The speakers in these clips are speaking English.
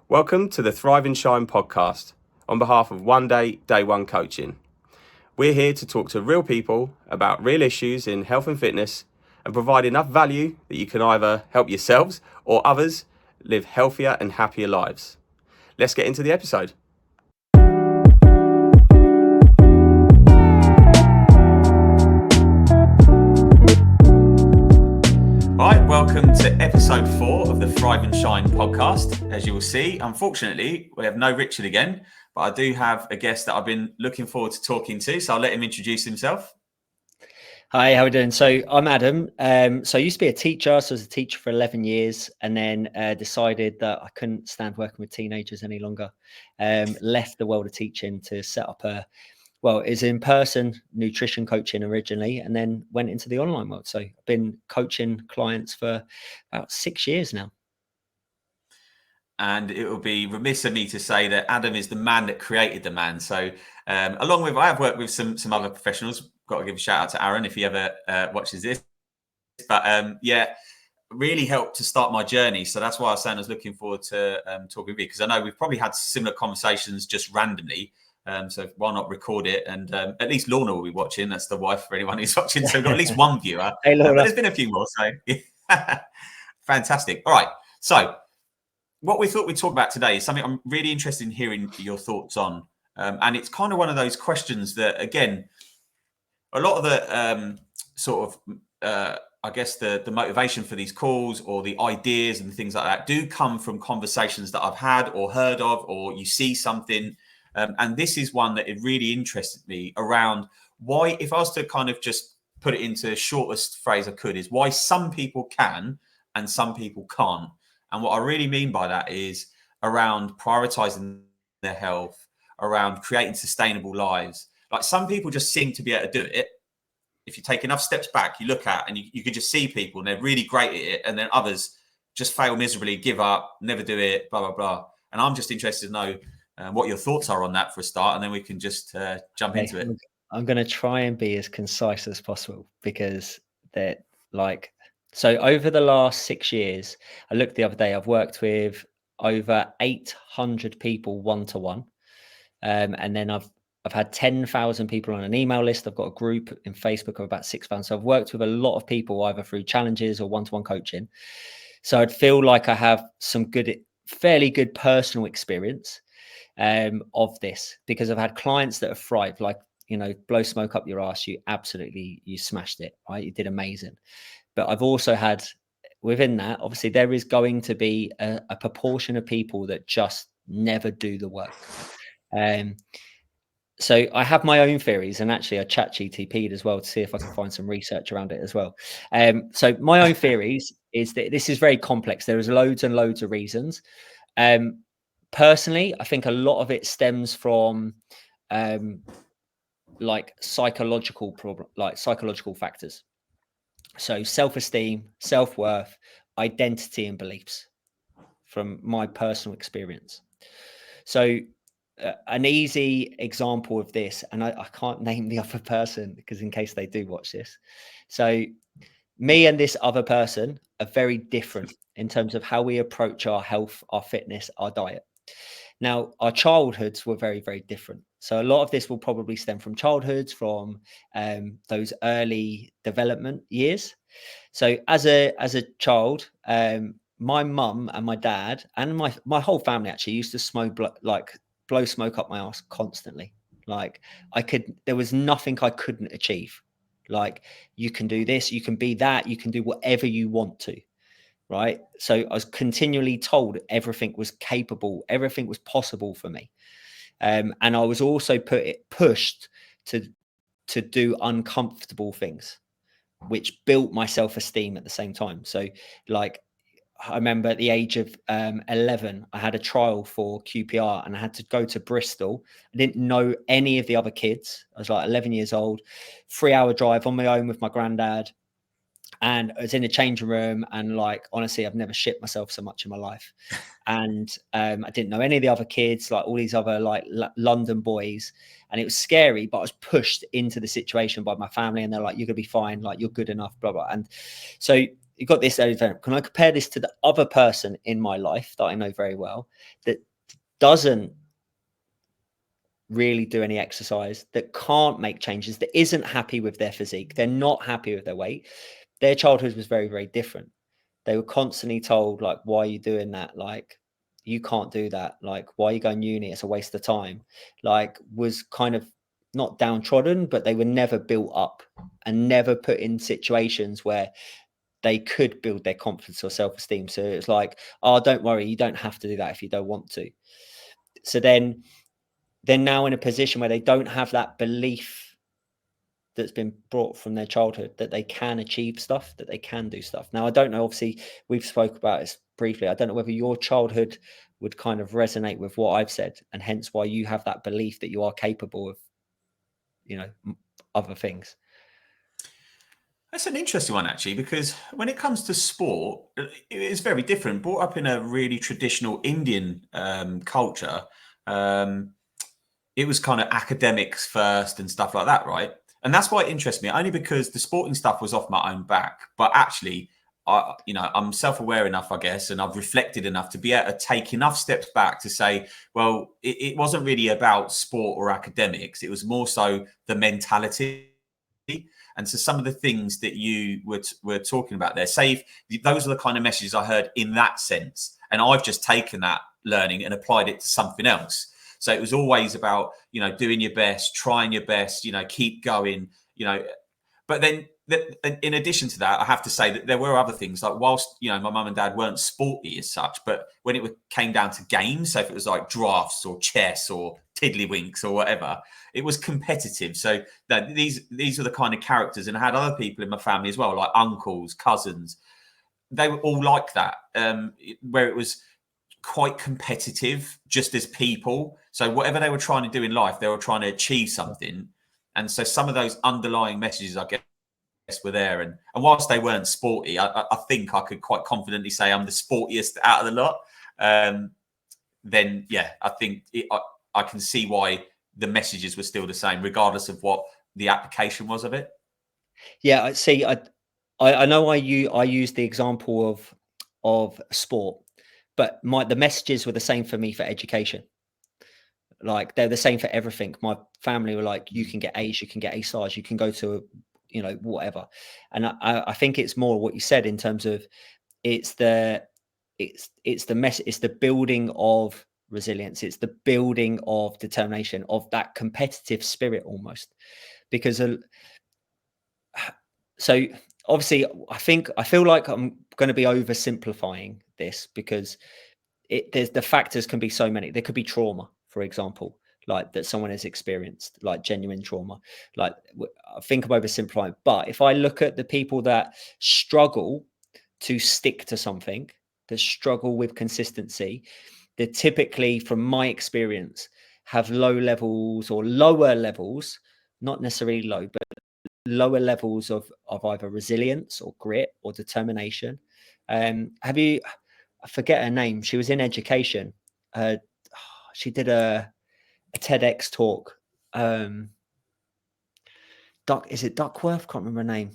Welcome to the Thrive and Shine podcast on behalf of One Day, Day One Coaching. We're here to talk to real people about real issues in health and fitness and provide enough value that you can either help yourselves or others live healthier and happier lives. Let's get into the episode. Right, welcome to episode 4 of the Thrive and Shine podcast. As you will see, unfortunately, we have no Richard again, but I do have a guest that I've been looking forward to talking to, so I'll let him introduce himself. Hi, how are we doing? So I'm Adam. So I used to be a teacher. So I was a teacher for 11 years and then decided that I couldn't stand working with teenagers any longer. Left the world of teaching to set up it's in-person nutrition coaching originally, and then went into the online world. So I've been coaching clients for about 6 years now. And it will be remiss of me to say that Adam is the man that created the man. So along with, I have worked with some other professionals. Got to give a shout out to Aaron if he ever watches this. But really helped to start my journey. So that's why I was looking forward to talking with you, because I know we've probably had similar conversations just randomly. So why not record it? And at least Lorna will be watching. That's the wife for anyone who's watching. So we've got at least one viewer. Hey, but there's been a few more. So fantastic. All right. So what we thought we'd talk about today is something I'm really interested in hearing your thoughts on. And it's kind of one of those questions that, again, a lot of the I guess the motivation for these calls or the ideas and things like that do come from conversations that I've had or heard of, or you see something. And this is one that it really interested me around why, if I was to kind of just put it into the shortest phrase I could, is why some people can and some people can't. And what I really mean by that is around prioritizing their health, around creating sustainable lives. Like, some people just seem to be able to do it. If you take enough steps back, you look at and you can just see people and they're really great at it. And then others just fail miserably, give up, never do it, blah, blah, blah. And I'm just interested to know what your thoughts are on that for a start. And then we can just jump into it. I'm going to try and be as concise as possible, because so over the last 6 years, I looked the other day, I've worked with over 800 people one-to-one. And then I've had 10,000 people on an email list. I've got a group in Facebook of about 6,000. So I've worked with a lot of people either through challenges or one-to-one coaching. So I'd feel like I have some fairly good personal experience of this, because I've had clients that have thrived, like, blow smoke up your ass. You smashed it, right? You did amazing. But I've also had, within that, obviously there is going to be a proportion of people that just never do the work. So I have my own theories, and actually I ChatGPT'd as well to see if I can find some research around it as well. So my own theories is that this is very complex. There is loads and loads of reasons. Personally, I think a lot of it stems from psychological factors. So self-esteem, self-worth, identity, and beliefs, from my personal experience. So an easy example of this, and I can't name the other person because in case they do watch this. So me and this other person are very different in terms of how we approach our health, our fitness, our diet. Now, our childhoods were very, very different. So a lot of this will probably stem from childhoods, from those early development years. So as a child, my mum and my dad and my whole family actually used to blow smoke up my ass constantly. Like, there was nothing I couldn't achieve. Like, you can do this, you can be that, you can do whatever you want to. Right. So I was continually told everything was capable, everything was possible for me. And I was also pushed to do uncomfortable things, which built my self-esteem at the same time. So, like, I remember at the age of 11, I had a trial for QPR and I had to go to Bristol. I didn't know any of the other kids. I was like 11 years old, 3-hour drive on my own with my granddad. And I was in the changing room, and, like, honestly, I've never shit myself so much in my life. And I didn't know any of the other kids, like all these other London boys. And it was scary, but I was pushed into the situation by my family, and they're like, "You're gonna be fine. Like, you're good enough." Blah blah. And so you got this early development. Can I compare this to the other person in my life that I know very well that doesn't really do any exercise, that can't make changes, that isn't happy with their physique, they're not happy with their weight. Their childhood was very, very different. They were constantly told, like, why are you doing that? Like, you can't do that. Like, why are you going uni? It's a waste of time. Like, was kind of not downtrodden, but they were never built up and never put in situations where they could build their confidence or self-esteem. So it's like, oh, don't worry, you don't have to do that if you don't want to. So then they're now in a position where they don't have that belief that's been brought from their childhood that they can achieve stuff, that they can do stuff. Now, I don't know, obviously we've spoke about this briefly. I don't know whether your childhood would kind of resonate with what I've said, and hence why you have that belief that you are capable of, you know, other things. That's an interesting one, actually, because when it comes to sport, it is very different. Brought up in a really traditional Indian culture, it was kind of academics first and stuff like that, right? And that's why it interests me, only because the sporting stuff was off my own back. But actually, I'm self-aware enough, I guess, and I've reflected enough to be able to take enough steps back to say, well, it wasn't really about sport or academics. It was more so the mentality. And so some of the things that you were talking about there, say those are the kind of messages I heard in that sense. And I've just taken that learning and applied it to something else. So it was always about, doing your best, trying your best, keep going, but then in addition to that, I have to say that there were other things, like whilst, my mum and dad weren't sporty as such, but when it came down to games, so if it was like drafts or chess or tiddlywinks or whatever, it was competitive. So that these are the kind of characters, and I had other people in my family as well, like uncles, cousins. They were all like that, where it was quite competitive just as people. So whatever they were trying to do in life, they were trying to achieve something. And so some of those underlying messages, I guess, were there. And whilst they weren't sporty, I think I could quite confidently say I'm the sportiest out of the lot. Then, yeah, I think I can see why the messages were still the same, regardless of what the application was of it. Yeah, I see. I know I use the example of sport, but the messages were the same for me for education. Like, they're the same for everything. My family were like, you can get A's, you can get A stars, you can go to, whatever. And I think it's more what you said in terms of it's the mess, it's the building of resilience, it's the building of determination, of that competitive spirit almost. Because so obviously I feel like I'm going to be oversimplifying this, because there's the factors can be so many. There could be trauma, for example, like that someone has experienced, like genuine trauma. Like, I think I'm oversimplifying, but if I look at the people that struggle to stick to something, that struggle with consistency, they typically, from my experience, have low levels or lower levels, not necessarily low, but lower levels of either resilience or grit or determination. I forget her name. She was in education. She did a TEDx talk. Is it Duckworth? Can't remember her name.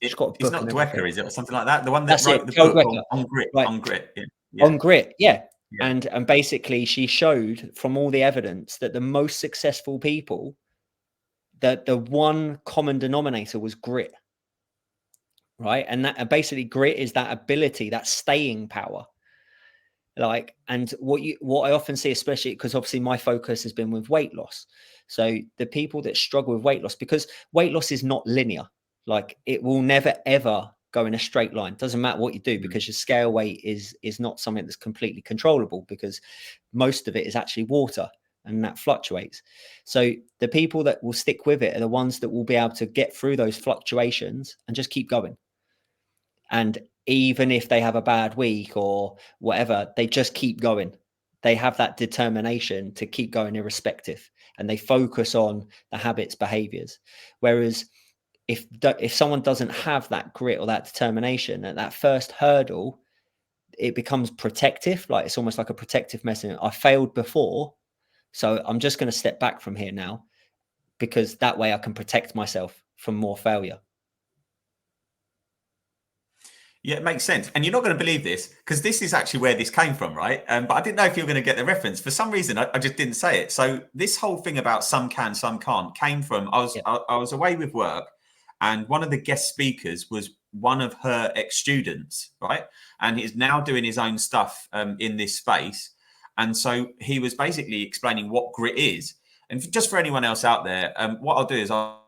She's got a It's book not and Dwecker, everything. is it, or something like that? The one that That's wrote it, the Joel book Dwecker. on grit. Right. On grit. Yeah. On grit, yeah. Yeah. And basically, she showed from all the evidence that the most successful people, that the one common denominator was grit. Right. And that basically grit is that ability, that staying power. Like, and what I often see, especially because obviously my focus has been with weight loss. So the people that struggle with weight loss, because weight loss is not linear, like it will never ever go in a straight line. Doesn't matter what you do, because your scale weight is not something that's completely controllable, because most of it is actually water and that fluctuates. So the people that will stick with it are the ones that will be able to get through those fluctuations and just keep going. And even if they have a bad week or whatever, they just keep going. They have that determination to keep going irrespective, and they focus on the habits, behaviors. Whereas if someone doesn't have that grit or that determination at that first hurdle, it becomes protective. Like, it's almost like a protective mechanism. I failed before, so I'm just going to step back from here now, because that way I can protect myself from more failure. Yeah, it makes sense. And you're not going to believe this because this is actually where this came from, right? But I didn't know if you were going to get the reference. For some reason, I just didn't say it. So this whole thing about some can, some can't came from Yeah. I was away with work, and one of the guest speakers was one of her ex-students, right? And he's now doing his own stuff in this space. And so he was basically explaining what grit is. And just for anyone else out there, what I'll do is I'll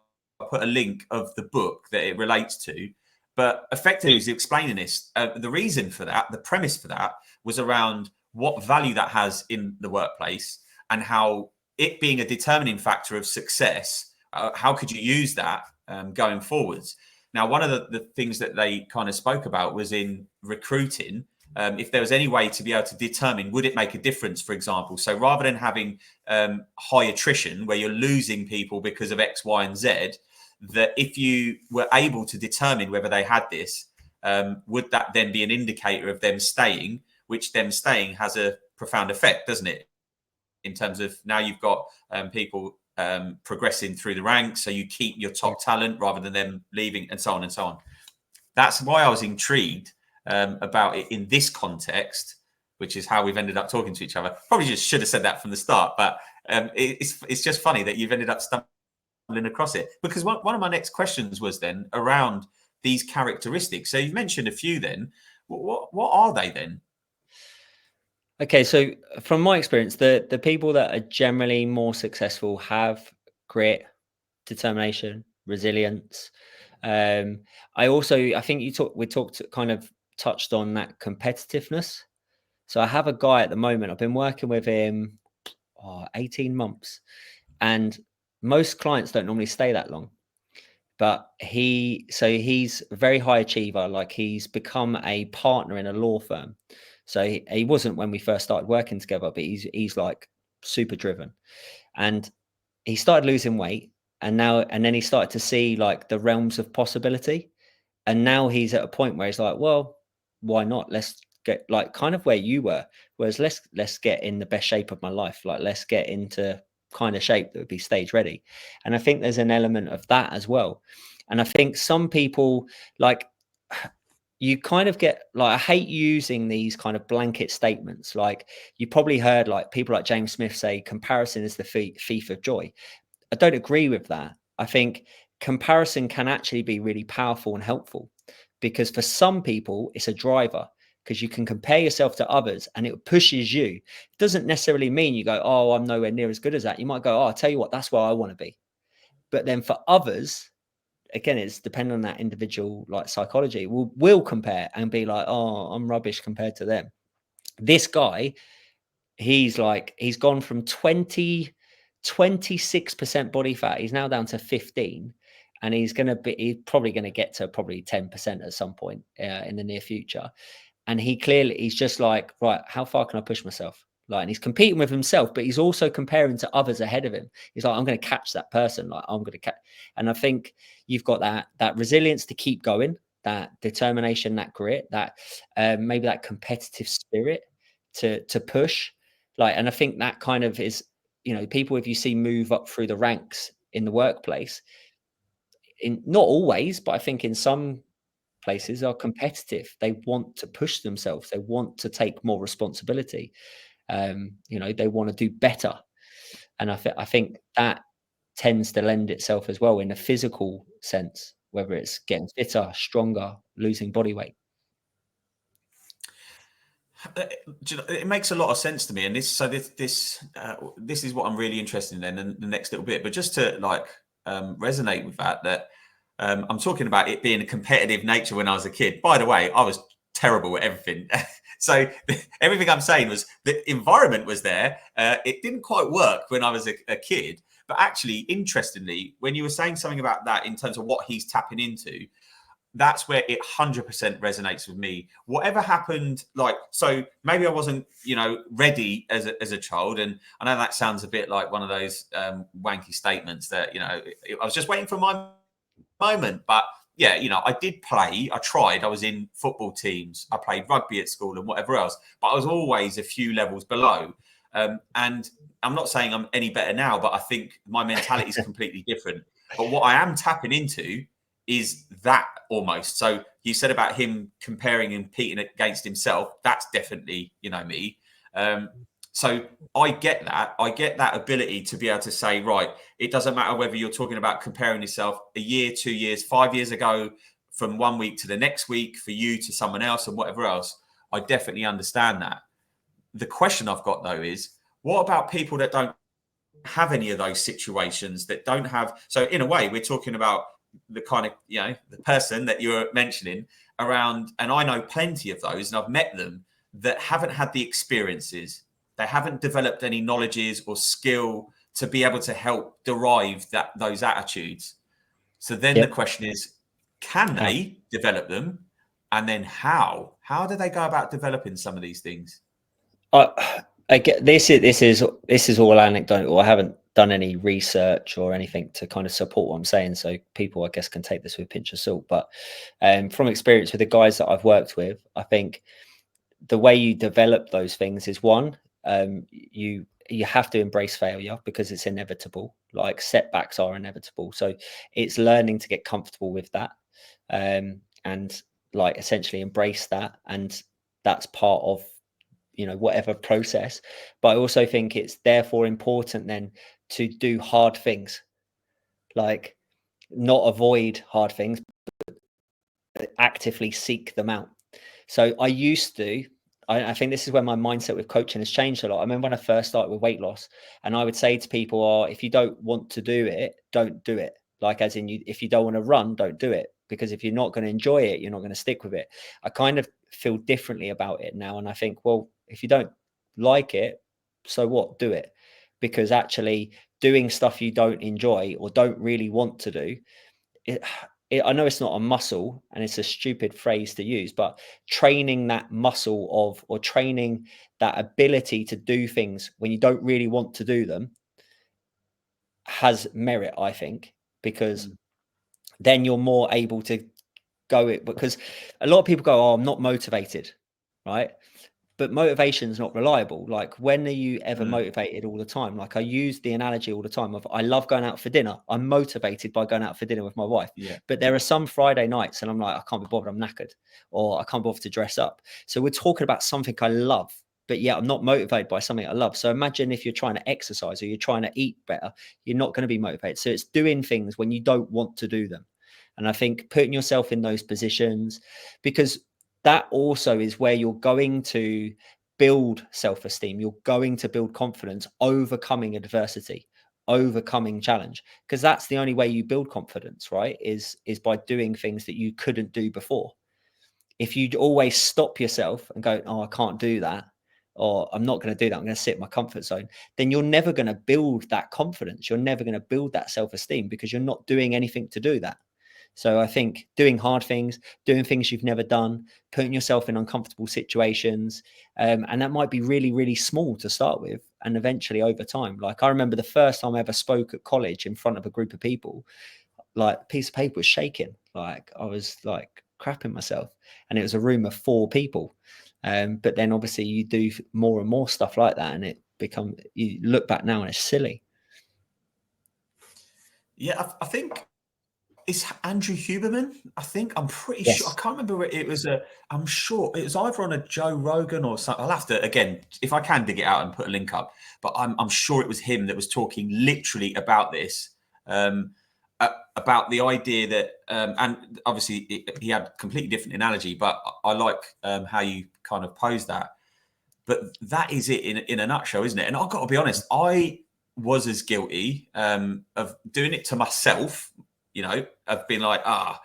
put a link of the book that it relates to. But effectively, he's explaining this. The reason for that, the premise for that, was around what value that has in the workplace and how it being a determining factor of success, how could you use that going forwards? Now, one of the things that they kind of spoke about was in recruiting. If there was any way to be able to determine, would it make a difference, for example? So rather than having high attrition where you're losing people because of X, Y, and Z, that if you were able to determine whether they had this, would that then be an indicator of them staying, which them staying has a profound effect, doesn't it? In terms of now you've got people progressing through the ranks, so you keep your top talent rather than them leaving, and so on and so on. That's why I was intrigued about it in this context, which is how we've ended up talking to each other. Probably just should have said that from the start, but it's just funny that you've ended up stumbling across it, because one of my next questions was then around these characteristics. So you've mentioned a few then. What are they then? Okay, so from my experience, the people that are generally more successful have grit, determination, resilience. I think we kind of touched on that competitiveness. So I have a guy at the moment, I've been working with him 18 months, and most clients don't normally stay that long. But he's a very high achiever. Like, he's become a partner in a law firm. So he wasn't when we first started working together, but he's like super driven. And he started losing weight, and then he started to see like the realms of possibility. And now he's at a point where he's like, well, why not? Let's get like kind of where you were. Whereas let's get in the best shape of my life. Like, let's get into kind of shape that would be stage ready. And I think there's an element of that as well. And I think some people, like, you kind of get like, I hate using these kind of blanket statements. Like, you probably heard like people like James Smith say comparison is the thief of joy. I don't agree with that. I think comparison can actually be really powerful and helpful, because for some people it's a driver, because you can compare yourself to others and it pushes you. It doesn't necessarily mean you go, oh, I'm nowhere near as good as that. You might go, oh, I'll tell you what, that's where I want to be. But then for others, again, it's depending on that individual like psychology, will compare and be like, oh, I'm rubbish compared to them. This guy, he's gone from 26% body fat. He's now down to 15, and he's probably going to get to probably 10% at some point in the near future. And he's just like, right, how far can I push myself? Like, and he's competing with himself, but he's also comparing to others ahead of him. He's like, I'm going to catch that person. Like, I'm going to catch. And I think you've got that resilience to keep going, that determination, that grit, that maybe that competitive spirit to push. Like, and I think that kind of is, people, if you see move up through the ranks in the workplace, not always, but I think in some places are competitive. They want to push themselves. They want to take more responsibility. They want to do better. And I think that tends to lend itself as well in a physical sense, whether it's getting fitter, stronger, losing body weight. It makes a lot of sense to me, and this is what I'm really interested in the next little bit. But just to resonate with that I'm talking about it being a competitive nature when I was a kid. By the way, I was terrible at everything. So everything I'm saying was the environment was there. It didn't quite work when I was a kid. But actually, interestingly, when you were saying something about that in terms of what he's tapping into, that's where it 100% resonates with me. Whatever happened, so maybe I wasn't, ready as a child. And I know that sounds a bit like one of those wanky statements that, I was just waiting for my moment. But yeah, I did play. I tried. I was in football teams. I played rugby at school and whatever else. But I was always a few levels below. And I'm not saying I'm any better now, but I think my mentality is completely different. But what I am tapping into is that almost. So you said about him comparing and competing against himself. That's definitely, me. So I get that. I get that ability to be able to say, right, it doesn't matter whether you're talking about comparing yourself a year, 2 years, 5 years ago, from one week to the next week, for you to someone else and whatever else. I definitely understand that. The question I've got though is, what about people that don't have any of those situations, that don't have? So in a way, we're talking about the kind of, the person that you're mentioning around, and I know plenty of those, and I've met them, that haven't had the experiences. They haven't developed any knowledges or skill to be able to help derive those attitudes. So then the question is, can they develop them? And then how do they go about developing some of these things? I get this is all anecdotal. I haven't done any research or anything to kind of support what I'm saying, so people, I guess, can take this with a pinch of salt. But from experience with the guys that I've worked with, I think the way you develop those things is, one, you have to embrace failure, because it's inevitable. Like, setbacks are inevitable, so it's learning to get comfortable with that, and like essentially embrace that, and that's part of whatever process. But I also think it's therefore important then to do hard things, like not avoid hard things, but actively seek them out. So I think this is where my mindset with coaching has changed a lot. I remember when I first started with weight loss, and I would say to people, if you don't want to do it, don't do it. Like, as in, if you don't want to run, don't do it. Because if you're not going to enjoy it, you're not going to stick with it. I kind of feel differently about it now. And I think, well, if you don't like it, so what? Do it. Because actually doing stuff you don't enjoy or don't really want to do, I know it's not a muscle, and it's a stupid phrase to use, but training that muscle or training that ability to do things when you don't really want to do them has merit, I think, because then you're more able to go it. Because a lot of people go, I'm not motivated, right? But motivation is not reliable. Like, when are you ever motivated all the time? Like, I use the analogy all the time of, I love going out for dinner. I'm motivated by going out for dinner with my wife. Yeah. But there are some Friday nights and I'm like, I can't be bothered, I'm knackered, or I can't bother to dress up. So we're talking about something I love, but yeah, I'm not motivated by something I love. So imagine if you're trying to exercise or you're trying to eat better, you're not going to be motivated. So it's doing things when you don't want to do them. And I think putting yourself in those positions, because that also is where you're going to build self-esteem. You're going to build confidence, overcoming adversity, overcoming challenge, because that's the only way you build confidence, right? Is by doing things that you couldn't do before. If you always stop yourself and go, I can't do that, or I'm not going to do that, I'm going to sit in my comfort zone, then you're never going to build that confidence. You're never going to build that self-esteem, because you're not doing anything to do that. So I think doing hard things, doing things you've never done, putting yourself in uncomfortable situations, and that might be really, really small to start with, and eventually over time. Like, I remember the first time I ever spoke at college in front of a group of people, like, a piece of paper was shaking. Like, I was like crapping myself, and it was a room of 4 people. But then obviously you do more and more stuff like that, and you look back now and it's silly. Yeah, I think it's Andrew Huberman. I'm pretty sure. I can't remember. It was I'm sure it was either on a Joe Rogan or something. I'll have to, again, if I can, dig it out and put a link up. But I'm sure it was him that was talking literally about this, about the idea that, and obviously he had a completely different analogy, but I like how you kind of posed that. But that is it in a nutshell, isn't it? And I've got to be honest, I was as guilty of doing it to myself. I've been like, I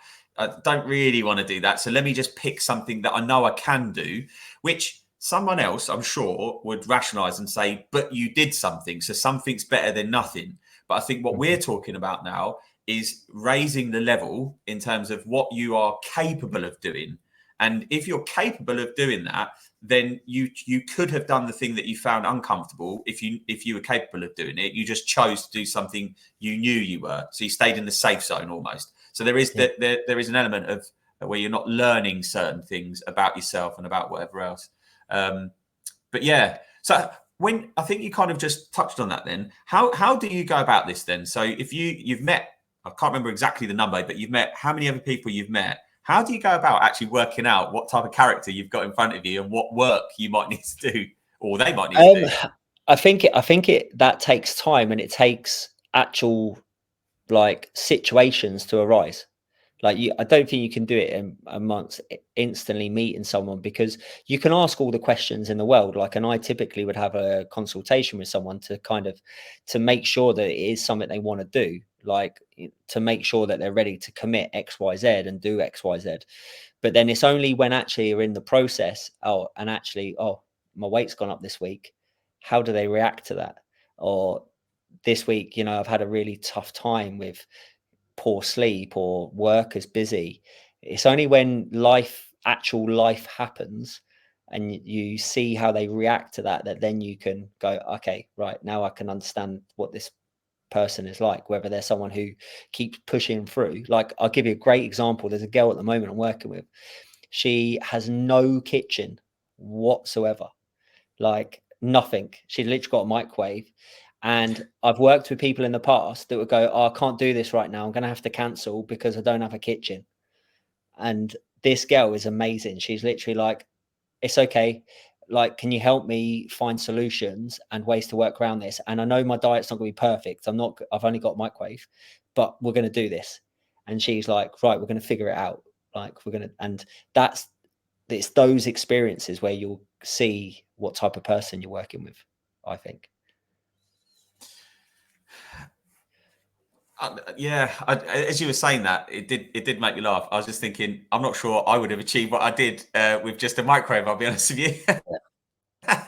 don't really want to do that. So let me just pick something that I know I can do, which someone else, I'm sure, would rationalize and say, but you did something. So something's better than nothing. But I think what we're talking about now is raising the level in terms of what you are capable of doing. And if you're capable of doing that, then you could have done the thing that you found uncomfortable if you were capable of doing it. You just chose to do something you knew you were. So you stayed in the safe zone almost. So there is there is an element of where you're not learning certain things about yourself and about whatever else. But yeah, so when I think you kind of just touched on that then, how do you go about this then? So if you've met I can't remember exactly the number, but you've met how many other people you've met. How do you go about actually working out what type of character you've got in front of you and what work you might need to do, or they might need to do? I think it that takes time, and it takes actual like situations to arise. Like I don't think you can do it in a month instantly meeting someone, because you can ask all the questions in the world. Like, and I typically would have a consultation with someone to kind of to make sure that it is something they want to do, like to make sure that they're ready to commit X, Y, Z and do X, Y, Z. But then it's only when actually you're in the process, oh, my weight's gone up this week. How do they react to that? Or this week, I've had a really tough time with poor sleep or work is busy. It's only when actual life happens and you see how they react to that then you can go, okay, right, now I can understand what this person is like, whether they're someone who keeps pushing through. Like, I'll give you a great example. There's a girl at the moment I'm working with. She has no kitchen whatsoever, like nothing. She's literally got a microwave. And I've worked with people in the past that would go, oh, I can't do this right now. I'm going to have to cancel because I don't have a kitchen. And this girl is amazing. She's literally like, it's okay. Like, can you help me find solutions and ways to work around this? And I know my diet's not going to be perfect. I've only got microwave, but we're going to do this. And she's like, right, we're going to figure it out. Like, and it's those experiences where you'll see what type of person you're working with, I think. As you were saying that, it did make me laugh. I was just thinking, I'm not sure I would have achieved what I did with just a microwave. I'll be honest with you.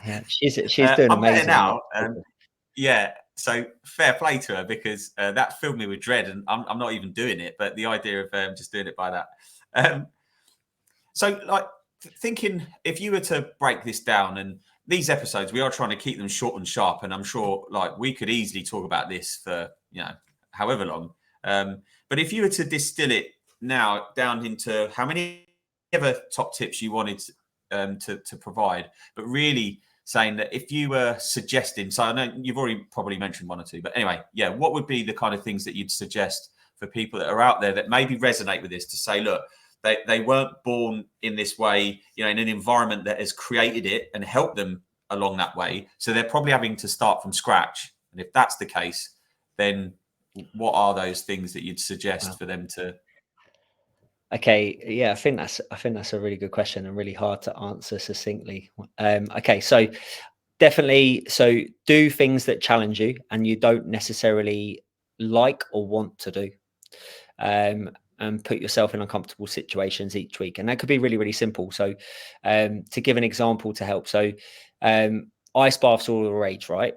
Yeah, she's doing I'm better amazing now. Yeah, so fair play to her, because that filled me with dread, and I'm not even doing it. But the idea of just doing it by that. So, like, thinking, if you were to break this down, and these episodes, we are trying to keep them short and sharp, and I'm sure, like, we could easily talk about this for however long. But if you were to distill it now down into how many other top tips you wanted to provide, but really saying that if you were suggesting, so I know you've already probably mentioned one or two, but anyway, yeah, what would be the kind of things that you'd suggest for people that are out there that maybe resonate with this, to say, look, they weren't born in this way, in an environment that has created it and helped them along that way. So they're probably having to start from scratch. And if that's the case, then what are those things that you'd suggest for them to? Okay, yeah, I think that's a really good question and really hard to answer succinctly. Okay, so definitely, so do things that challenge you and you don't necessarily like or want to do, and put yourself in uncomfortable situations each week, and that could be really, really simple. So, to give an example to help, so ice baths are all the rage, right?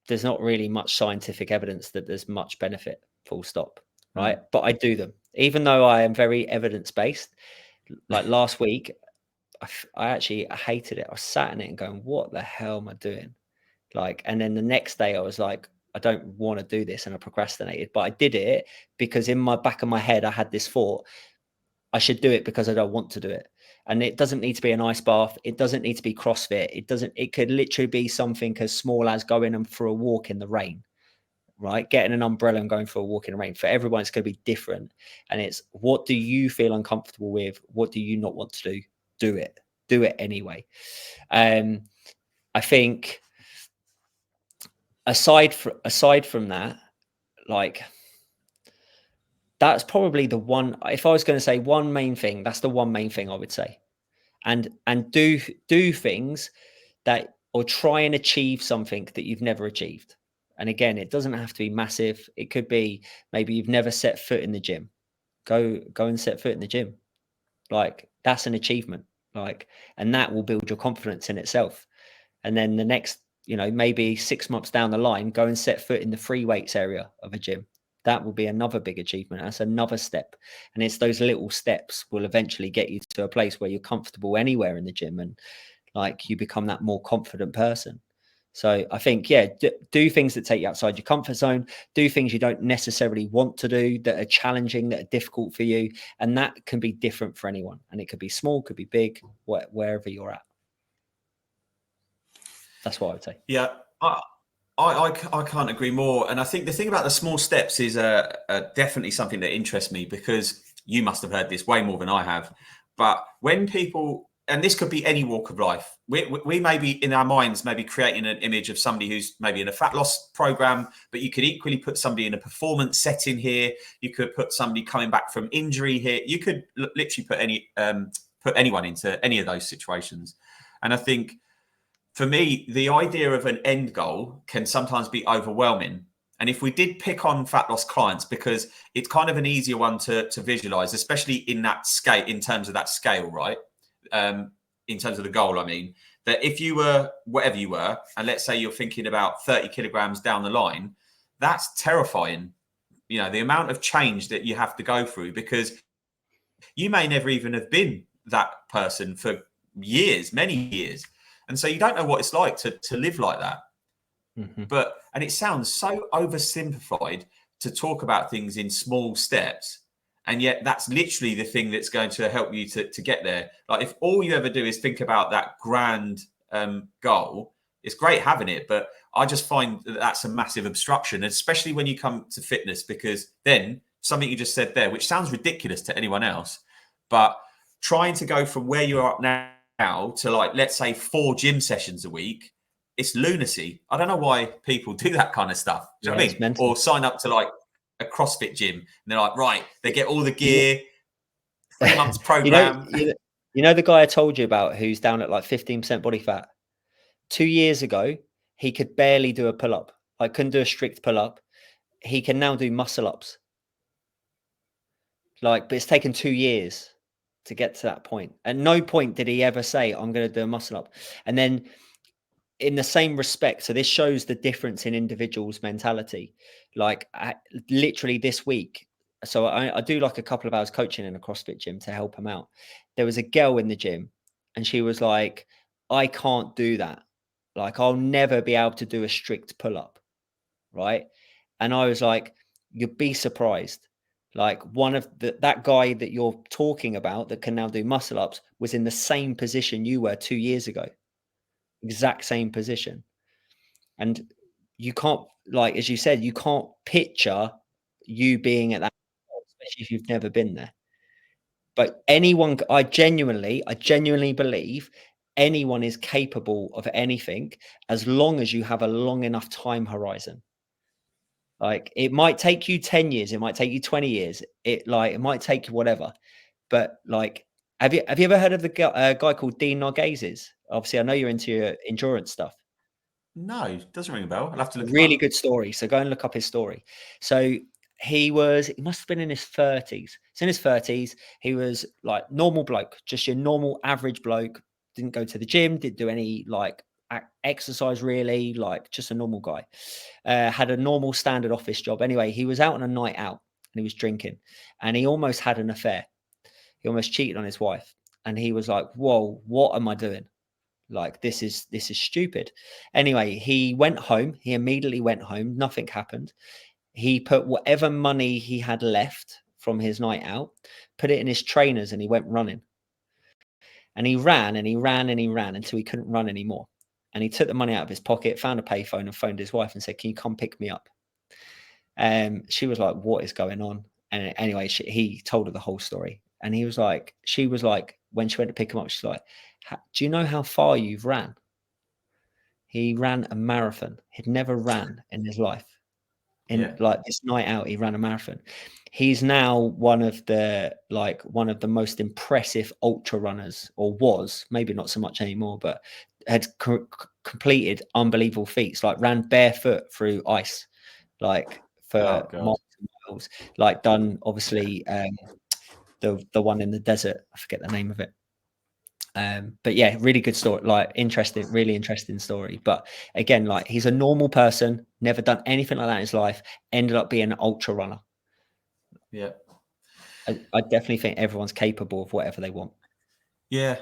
There's not really much scientific evidence that there's much benefit, full stop, right? But I do them, even though I am very evidence-based. Like last week, I actually hated it. I was sat in it and going, what the hell am I doing? Like, and then the next day I was like, I don't want to do this, and I procrastinated, but I did it because in my back of my head, I had this thought, I should do it because I don't want to do it. And it doesn't need to be an ice bath. It doesn't need to be CrossFit. It could literally be something as small as going for a walk in the rain, right? Getting an umbrella and going for a walk in the rain. For everyone, it's going to be different. And it's, what do you feel uncomfortable with? What do you not want to do? Do it anyway. I think aside from that, like, that's probably the one, if I was going to say one main thing, that's the one main thing I would say. And do things that, or try and achieve something that you've never achieved. And again, it doesn't have to be massive. It could be, maybe you've never set foot in the gym. Go and set foot in the gym. Like, that's an achievement. Like, and that will build your confidence in itself. And then the next, maybe 6 months down the line, go and set foot in the free weights area of a gym. That will be another big achievement. That's another step. And it's those little steps will eventually get you to a place where you're comfortable anywhere in the gym, and like, you become that more confident person. So I think, yeah, do things that take you outside your comfort zone, do things you don't necessarily want to do, that are challenging, that are difficult for you. And that can be different for anyone. And it could be small, could be big, wherever you're at. That's what I would say. Yeah. I can't agree more. And I think the thing about the small steps is definitely something that interests me, because you must have heard this way more than I have. But when people, and this could be any walk of life, we may be in our minds, maybe creating an image of somebody who's maybe in a fat loss program, but you could equally put somebody in a performance setting here. You could put somebody coming back from injury here. You could literally put anyone into any of those situations. And I think, for me, the idea of an end goal can sometimes be overwhelming. And if we did pick on fat loss clients, because it's kind of an easier one to visualize, especially in that scale, in terms of that scale, right? In terms of the goal, I mean, that if you were whatever you were, and let's say you're thinking about 30 kilograms down the line, that's terrifying. You know, the amount of change that you have to go through, because you may never even have been that person for years, many years. And so you don't know what it's like to live like that. Mm-hmm. And it sounds so oversimplified to talk about things in small steps. And yet that's literally the thing that's going to help you to get there. Like, if all you ever do is think about that grand goal, it's great having it, but I just find that that's a massive obstruction, especially when you come to fitness, because then something you just said there, which sounds ridiculous to anyone else, but trying to go from where you are now to, like, let's say 4 gym sessions a week, it's lunacy. I don't know why people do that kind of stuff. Do you know what I mean? Mental. Or sign up to like a CrossFit gym and they're like, right, they get all the gear, 3 months program. You know the guy I told you about who's down at like 15% body fat? 2 years ago, he could barely do a pull-up. Like, couldn't do a strict pull-up. He can now do muscle-ups. Like, but it's taken 2 years to get to that point. At no point did he ever say, I'm going to do a muscle-up. And then in the same respect, so this shows the difference in individuals' mentality. Like, literally this week, so I do like a couple of hours coaching in a CrossFit gym to help him out. There was a girl in the gym and she was like, I can't do that. Like, I'll never be able to do a strict pull-up, right? And I was like, you'd be surprised. Like, one of that guy that you're talking about that can now do muscle-ups was in the same position you were 2 years ago. Exact same position. And you can't, like, as you said, you can't picture you being at that, especially if you've never been there. But anyone, I genuinely believe anyone is capable of anything, as long as you have a long enough time horizon. Like, it might take you 10 years, it might take you 20 years, it might take you whatever. But like, have you ever heard of the guy called Dean Nargazes? Obviously, I know you're into your endurance stuff. No, doesn't ring a bell. I'll have to look. Really good story. So go and look up his story. So he must have been in his 30s. He's in his 30s. He was like normal bloke, just your normal average bloke. Didn't go to the gym, didn't do any like exercise really, like just a normal guy. Had a normal standard office job. Anyway, he was out on a night out and he was drinking and he almost had an affair. He almost cheated on his wife. And he was like, whoa, what am I doing? Like, this is stupid. Anyway, he went home. He immediately went home. Nothing happened. He put whatever money he had left from his night out, put it in his trainers, and he went running. And he ran and he ran and he ran until he couldn't run anymore. And he took the money out of his pocket, found a payphone, and phoned his wife and said, "Can you come pick me up?" She was like, "What is going on?" And anyway, he told her the whole story. And she was like, when she went to pick him up, she's like, "Do you know how far you've ran?" He ran a marathon. He'd never ran in his life. Like this night out, he ran a marathon. He's now one of the most impressive ultra runners, or was, maybe not so much anymore, but had completed unbelievable feats, like ran barefoot through ice, like for miles and miles, like done obviously the one in the desert. I forget the name of it. But yeah, really good story, like really interesting story. But again, like, he's a normal person, never done anything like that in his life, ended up being an ultra runner. Yeah. I definitely think everyone's capable of whatever they want. Yeah.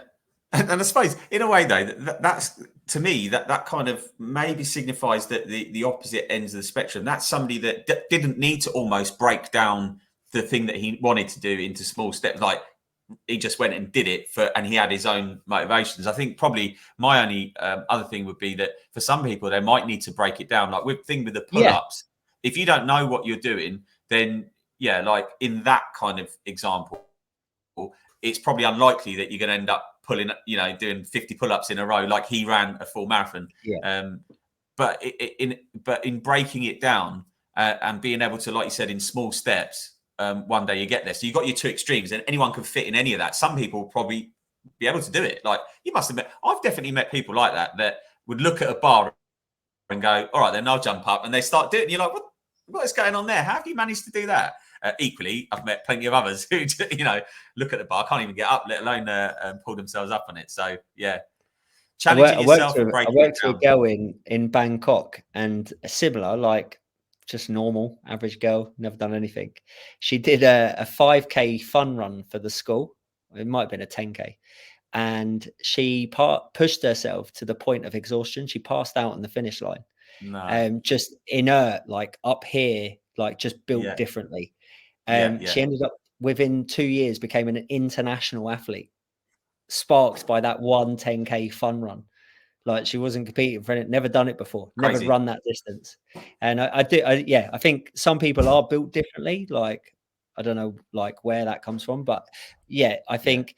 And I suppose in a way though, that's to me, that kind of maybe signifies that the opposite ends of the spectrum. That's somebody that didn't need to almost break down the thing that he wanted to do into small steps. Like, he just went and did it and he had his own motivations. I think probably my only other thing would be that for some people, they might need to break it down. Like with the pull-ups, if you don't know what you're doing, then yeah, like in that kind of example, it's probably unlikely that you're going to end up pulling, doing 50 pull-ups in a row like he ran a full marathon. Yeah. But in breaking it down and being able to, like you said, in small steps, one day you get there. So you've got your two extremes, and anyone can fit in any of that. Some people will probably be able to do it. Like you must have met, I've definitely met people like that would look at a bar and go, all right, then I'll jump up, and they start doing it. And you're like, what is going on there? How have you managed to do that? Equally, I've met plenty of others who, look at the bar, can't even get up, let alone pull themselves up on it. So yeah, challenging yourself and breaking it down. I worked with a girl in Bangkok, and similar, like just normal average girl, never done anything. She did a 5K fun run for the school. It might have been a 10K, and she pushed herself to the point of exhaustion. She passed out on the finish line. No. Just inert, like up here, like just built differently. She ended up within 2 years became an international athlete, sparked by that 10K fun run. Like she wasn't competing for it, never done it before, never run that distance. And I think some people are built differently. Like I don't know, like where that comes from, but yeah, I think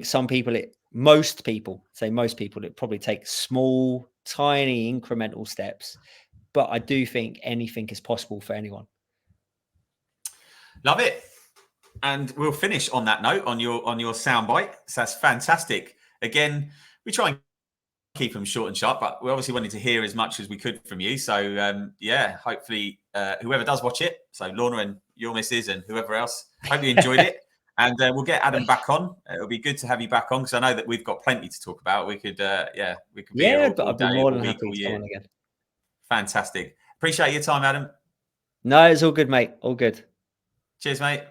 some people, most people, it probably takes small, tiny, incremental steps. But I do think anything is possible for anyone. Love it. And we'll finish on that note on your soundbite. So that's fantastic. Again, we try and keep them short and sharp, but we obviously wanted to hear as much as we could from you. So hopefully whoever does watch it, so Lorna and your missus and whoever else, hope you enjoyed it. And we'll get Adam back on. It'll be good to have you back on because I know that we've got plenty to talk about. We could, we could be here all I'd be day, more all than week, happy all to year. come on again. Fantastic. Appreciate your time, Adam. No, it's all good, mate. All good. Cheers, mate.